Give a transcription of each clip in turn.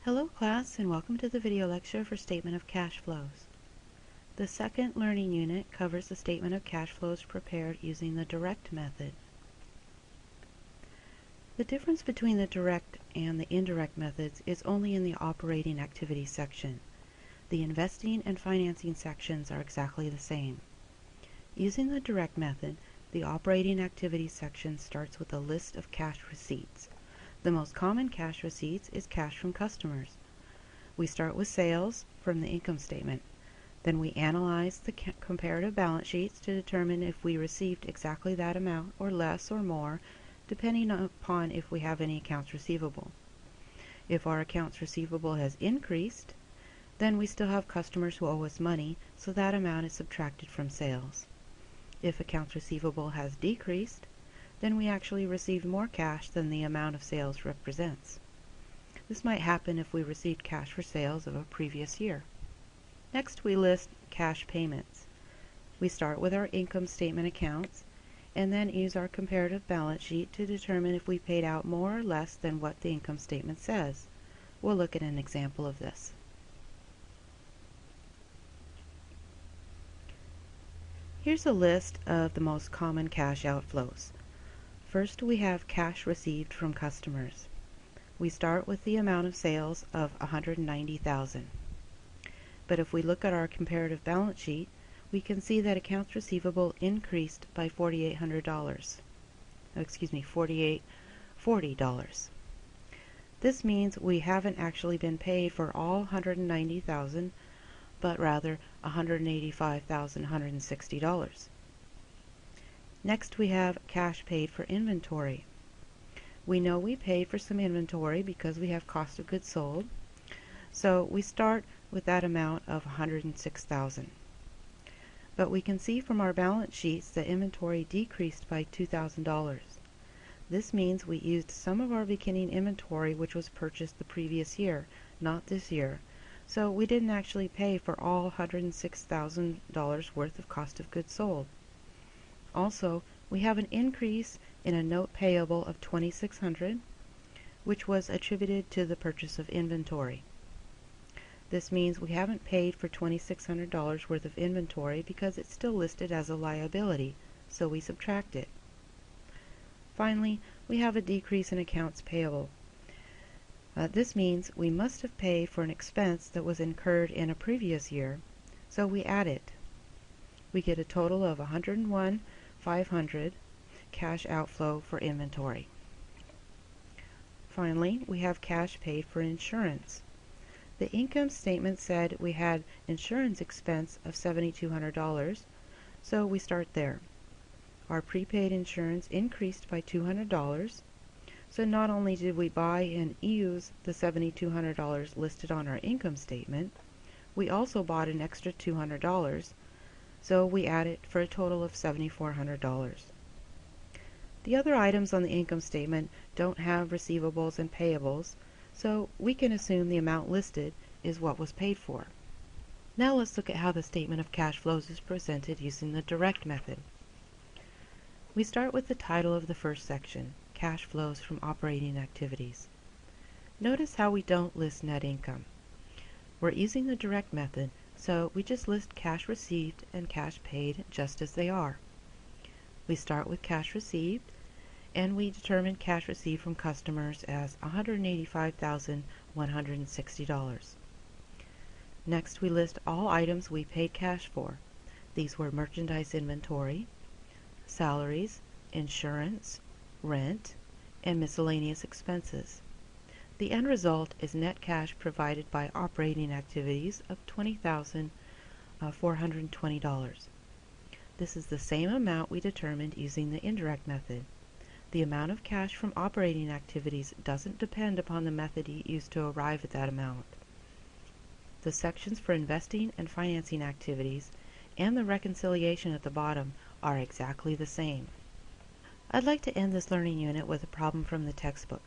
Hello class, and welcome to the video lecture for Statement of Cash Flows. The second learning unit covers the statement of cash flows prepared using the direct method. The difference between the direct and the indirect methods is only in the operating activities section. The investing and financing sections are exactly the same. Using the direct method, the operating activities section starts with a list of cash receipts. The most common cash receipts is cash from customers. We start with sales from the income statement. Then we analyze the comparative balance sheets to determine if we received exactly that amount or less or more, depending upon if we have any accounts receivable. If our accounts receivable has increased, then we still have customers who owe us money, so that amount is subtracted from sales. If accounts receivable has decreased, then we actually received more cash than the amount of sales represents. This might happen if we received cash for sales of a previous year. Next, we list cash payments. We start with our income statement accounts and then use our comparative balance sheet to determine if we paid out more or less than what the income statement says. We'll look at an example of this. Here's a list of the most common cash outflows. First, we have cash received from customers. We start with the amount of sales of $190,000. But if we look at our comparative balance sheet, we can see that accounts receivable increased by $4,800. $40. This means we haven't actually been paid for all $190,000, but rather $185,160. Next, we have cash paid for inventory. We know we paid for some inventory because we have cost of goods sold, so we start with that amount of $106,000. But we can see from our balance sheets that inventory decreased by $2,000. This means we used some of our beginning inventory which was purchased the previous year, not this year, so we didn't actually pay for all $106,000 worth of cost of goods sold. Also, we have an increase in a note payable of $2,600, which was attributed to the purchase of inventory. This means we haven't paid for $2,600 worth of inventory because it's still listed as a liability, so we subtract it. Finally, we have a decrease in accounts payable. This means we must have paid for an expense that was incurred in a previous year, so we add it. We get a total of $101,500 cash outflow for inventory. Finally, we have cash paid for insurance. The income statement said we had insurance expense of $7,200, so we start there. Our prepaid insurance increased by $200, so not only did we buy and use the $7,200 listed on our income statement, we also bought an extra $200, so we add it for a total of $7,400. The other items on the income statement don't have receivables and payables, so we can assume the amount listed is what was paid for. Now let's look at how the statement of cash flows is presented using the direct method. We start with the title of the first section, Cash Flows from Operating Activities. Notice how we don't list net income. We're using the direct method, so we just list cash received and cash paid just as they are. We start with cash received, and we determine cash received from customers as $185,160. Next, we list all items we paid cash for. These were merchandise inventory, salaries, insurance, rent, and miscellaneous expenses. The end result is net cash provided by operating activities of $20,420. This is the same amount we determined using the indirect method. The amount of cash from operating activities doesn't depend upon the method you used to arrive at that amount. The sections for investing and financing activities and the reconciliation at the bottom are exactly the same. I'd like to end this learning unit with a problem from the textbook.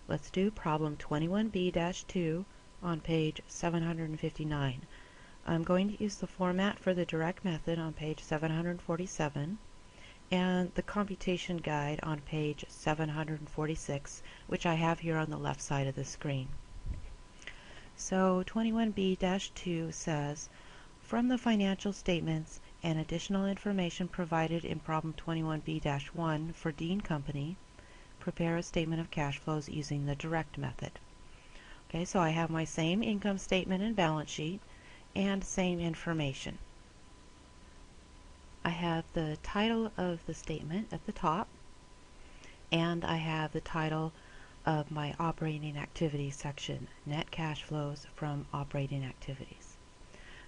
Let's do problem 21B-2 on page 759. I'm going to use the format for the direct method on page 747 and the computation guide on page 746, which I have here on the left side of the screen. So 21B-2 says, from the financial statements and additional information provided in problem 21B-1 for Dean Company, prepare a statement of cash flows using the direct method. Okay, so I have my same income statement and balance sheet and same information. I have the title of the statement at the top, and I have the title of my operating activities section, net cash flows from operating activities.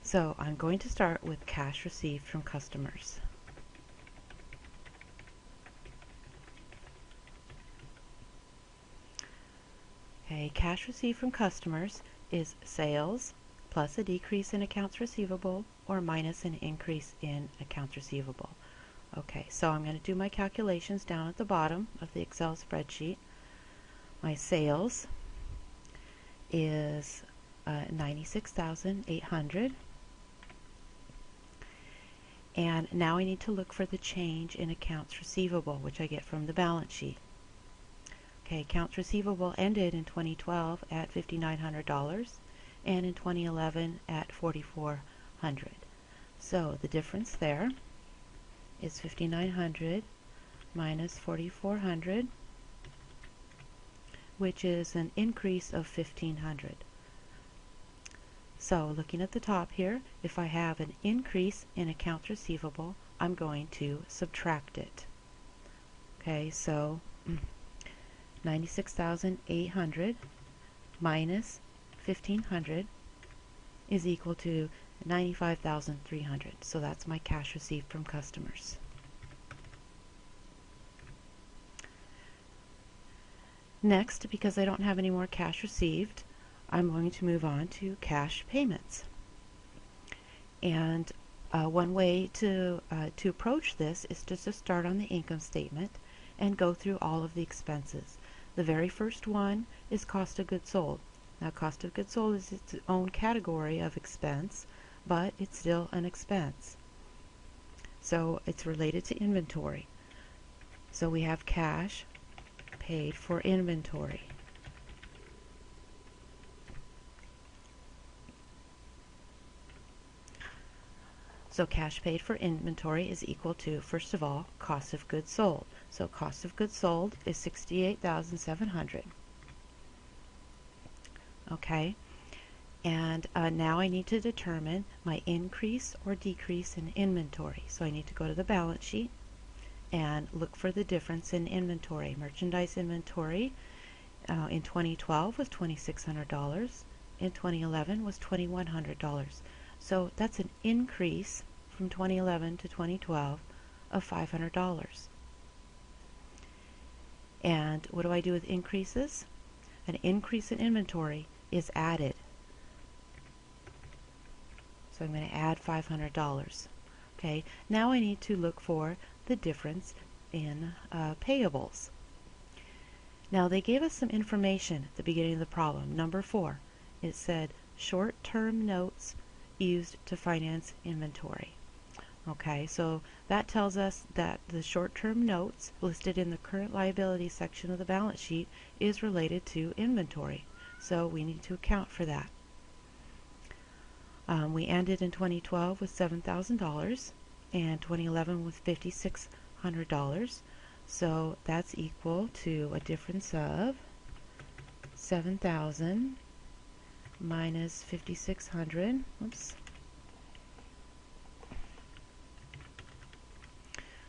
So I'm going to start with cash received from customers. Okay, cash received from customers is sales plus a decrease in accounts receivable or minus an increase in accounts receivable. Okay, so I'm going to do my calculations down at the bottom of the Excel spreadsheet. My sales is 96,800, and now I need to look for the change in accounts receivable, which I get from the balance sheet. Okay, accounts receivable ended in 2012 at $5,900 and in 2011 at $4,400. So the difference there is 5,900 minus 4,400, which is an increase of 1,500. So looking at the top here, if I have an increase in accounts receivable, I'm going to subtract it. Okay, so 96,800 minus 1,500 is equal to 95,300. So that's my cash received from customers. Next, because I don't have any more cash received, I'm going to move on to cash payments. And one way to approach this is just to start on the income statement and go through all of the expenses. The very first one is cost of goods sold. Now, cost of goods sold is its own category of expense, but it's still an expense. So it's related to inventory. So we have cash paid for inventory. So cash paid for inventory is equal to, first of all, cost of goods sold. So cost of goods sold is 68,700. Okay, and now I need to determine my increase or decrease in inventory. So I need to go to the balance sheet and look for the difference in inventory. Merchandise inventory in 2012 was $2,600. In 2011 was $2,100. So that's an increase from 2011 to 2012 of $500. And what do I do with increases? An increase in inventory is added. So I'm going to add $500. Okay, now I need to look for the difference in payables. Now they gave us some information at the beginning of the problem. Number 4, it said short-term notes used to finance inventory. Okay, so that tells us that the short-term notes listed in the current liability section of the balance sheet is related to inventory. So we need to account for that. We ended in 2012 with $7,000 and 2011 with $5,600. So that's equal to a difference of 7,000 minus 5,600. Oops.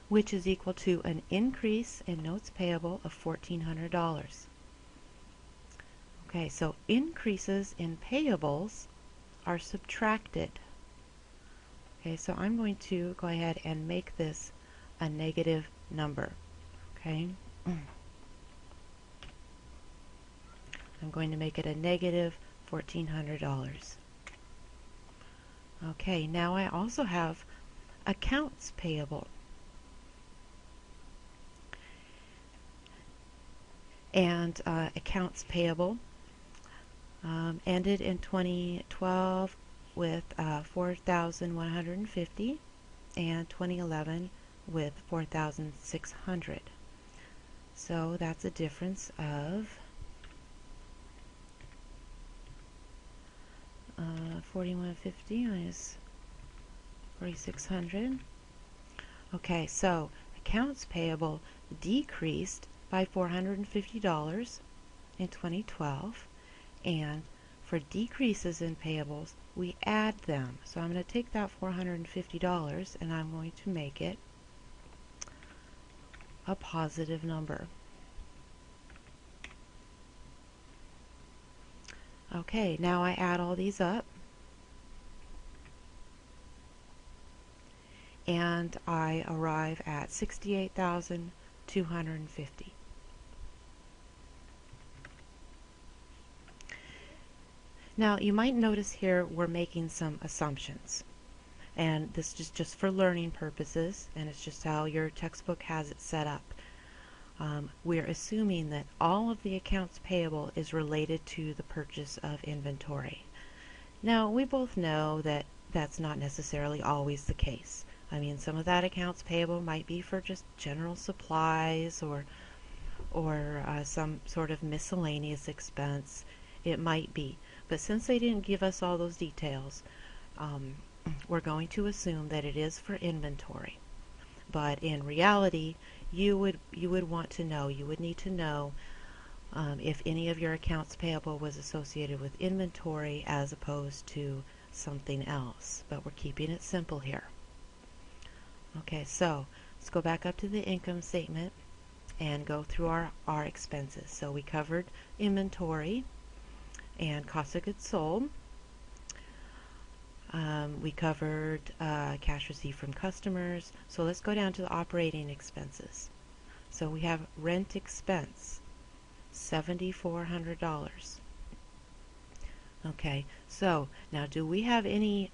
Which is equal to an increase in notes payable of $1,400. Okay, so increases in payables are subtracted. Okay, so I'm going to go ahead and make this a negative number. Okay, I'm going to make it a negative $1,400. Okay, now I also have accounts payable. And accounts payable ended in 2012 with 4,150 and 2011 with 4,600. So that's a difference of 4150 minus 4600. Okay, so accounts payable decreased by $450 in 2012, and for decreases in payables, we add them. So I'm going to take that $450 and I'm going to make it a positive number. Okay, now I add all these up and I arrive at 68,250. Now you might notice here we're making some assumptions, and this is just for learning purposes, and it's just how your textbook has it set up. We're assuming that all of the accounts payable is related to the purchase of inventory. Now we both know that that's not necessarily always the case. I mean, some of that accounts payable might be for just general supplies or some sort of miscellaneous expense. It might be. But since they didn't give us all those details, we're going to assume that it is for inventory. But in reality, you would want to know, you would need to know if any of your accounts payable was associated with inventory as opposed to something else. But we're keeping it simple here. Okay, so let's go back up to the income statement and go through our expenses. So we covered inventory and cost of goods sold. We covered cash received from customers. So let's go down to the operating expenses. So we have rent expense, $7,400. Okay, so now do we have any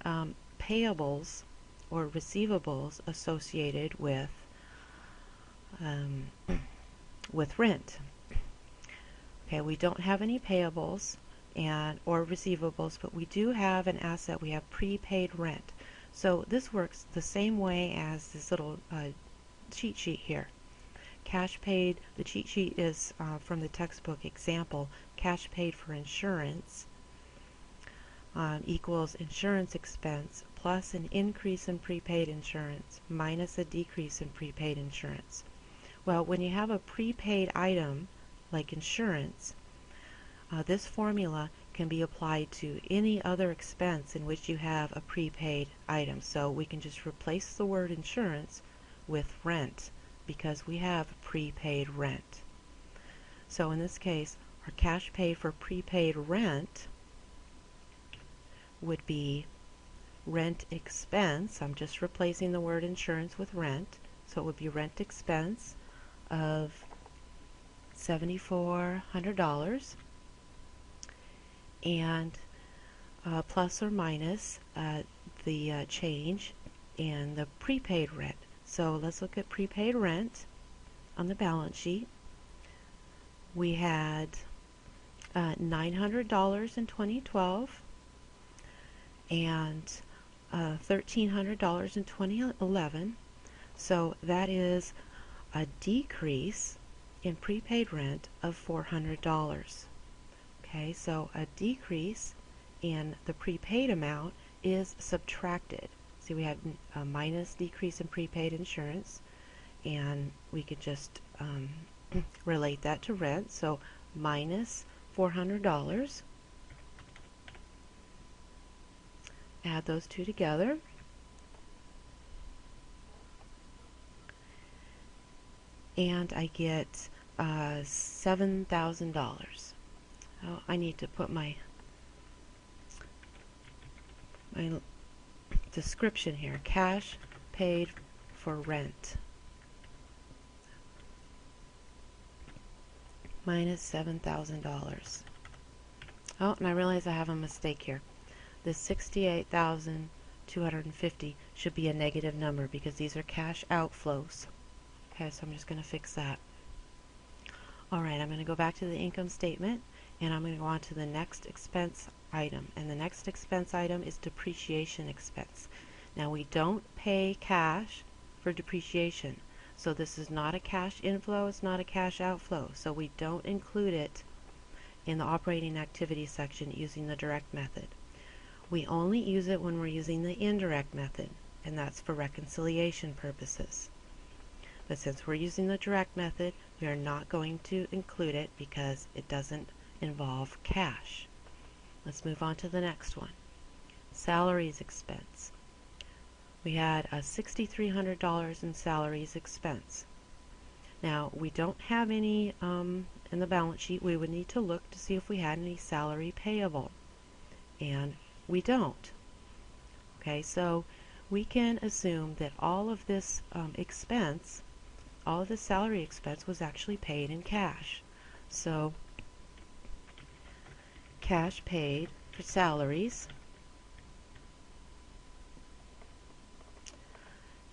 payables or receivables associated with rent? Okay, we don't have any payables or receivables, but we do have an asset. We have prepaid rent. So this works the same way as this little cheat sheet here. Cash paid, the cheat sheet is from the textbook example, cash paid for insurance equals insurance expense plus an increase in prepaid insurance minus a decrease in prepaid insurance. Well, when you have a prepaid item like insurance, this formula can be applied to any other expense in which you have a prepaid item. So we can just replace the word insurance with rent because we have prepaid rent. So in this case, our cash paid for prepaid rent would be rent expense. I'm just replacing the word insurance with rent. So it would be rent expense of $7,400 and plus or minus the change in the prepaid rent. So let's look at prepaid rent on the balance sheet. We had $900 in 2012 and $1,300 in 2011. So that is a decrease in prepaid rent of $400. Okay, so a decrease in the prepaid amount is subtracted. See, we have a minus decrease in prepaid insurance, and we could just relate that to rent. So minus $400. Add those two together. And I get $7,000. Oh, I need to put my description here. Cash paid for rent minus $7,000. Oh, and I realize I have a mistake here. This 68,250 should be a negative number because these are cash outflows. Okay, so I'm just going to fix that. Alright, I'm going to go back to the income statement and I'm going to go on to the next expense item. And the next expense item is depreciation expense. Now we don't pay cash for depreciation. So this is not a cash inflow, it's not a cash outflow. So we don't include it in the operating activity section using the direct method. We only use it when we're using the indirect method, and that's for reconciliation purposes. But since we're using the direct method, we are not going to include it because it doesn't involve cash. Let's move on to the next one. Salaries expense. We had a $6,300 in salaries expense. Now, we don't have any in the balance sheet. We would need to look to see if we had any salary payable, and we don't. Okay, so we can assume that all of this expense, all of the salary expense was actually paid in cash. So cash paid for salaries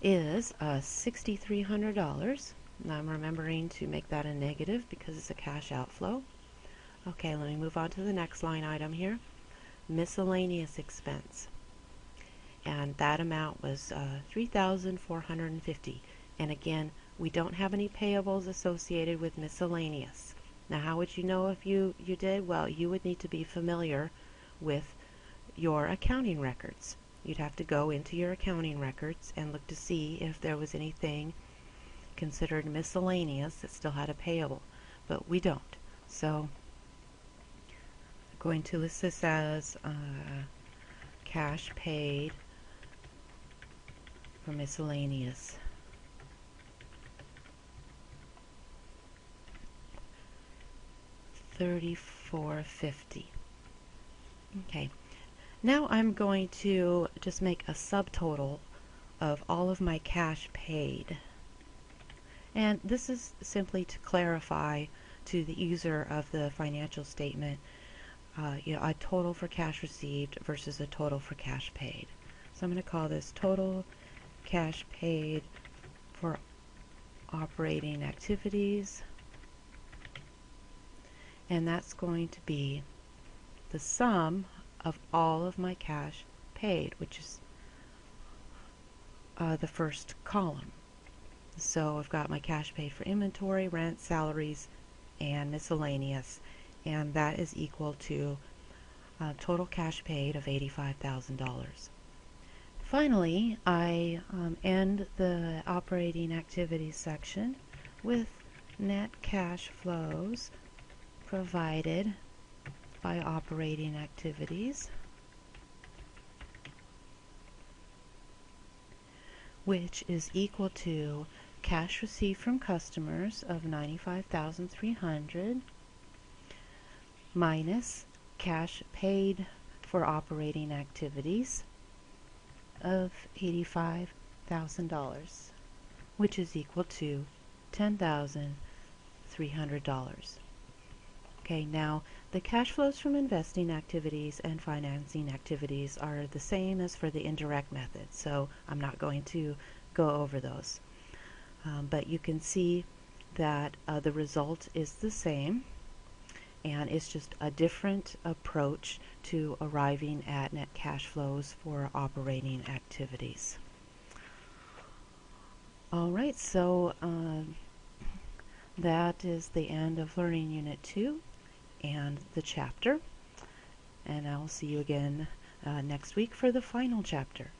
is $6,300. And I'm remembering to make that a negative because it's a cash outflow. Okay, let me move on to the next line item here. Miscellaneous expense. And that amount was $3,450. And again, we don't have any payables associated with miscellaneous. Now, how would you know if you did? Well, you would need to be familiar with your accounting records. You'd have to go into your accounting records and look to see if there was anything considered miscellaneous that still had a payable, but we don't. So I'm going to list this as cash paid for miscellaneous. $3,450. Okay, now I'm going to just make a subtotal of all of my cash paid. And this is simply to clarify to the user of the financial statement, a total for cash received versus a total for cash paid. So I'm going to call this total cash paid for operating activities. And that's going to be the sum of all of my cash paid, which is the first column. So I've got my cash paid for inventory, rent, salaries, and miscellaneous, and that is equal to total cash paid of $85,000. Finally, I end the operating activities section with net cash flows provided by operating activities, which is equal to cash received from customers of $95,300 minus cash paid for operating activities of $85,000, which is equal to $10,300. Okay, now the cash flows from investing activities and financing activities are the same as for the indirect method, so I'm not going to go over those. But you can see that the result is the same, and it's just a different approach to arriving at net cash flows for operating activities. Alright, so that is the end of Learning Unit 2 and the chapter, and I'll see you again next week for the final chapter.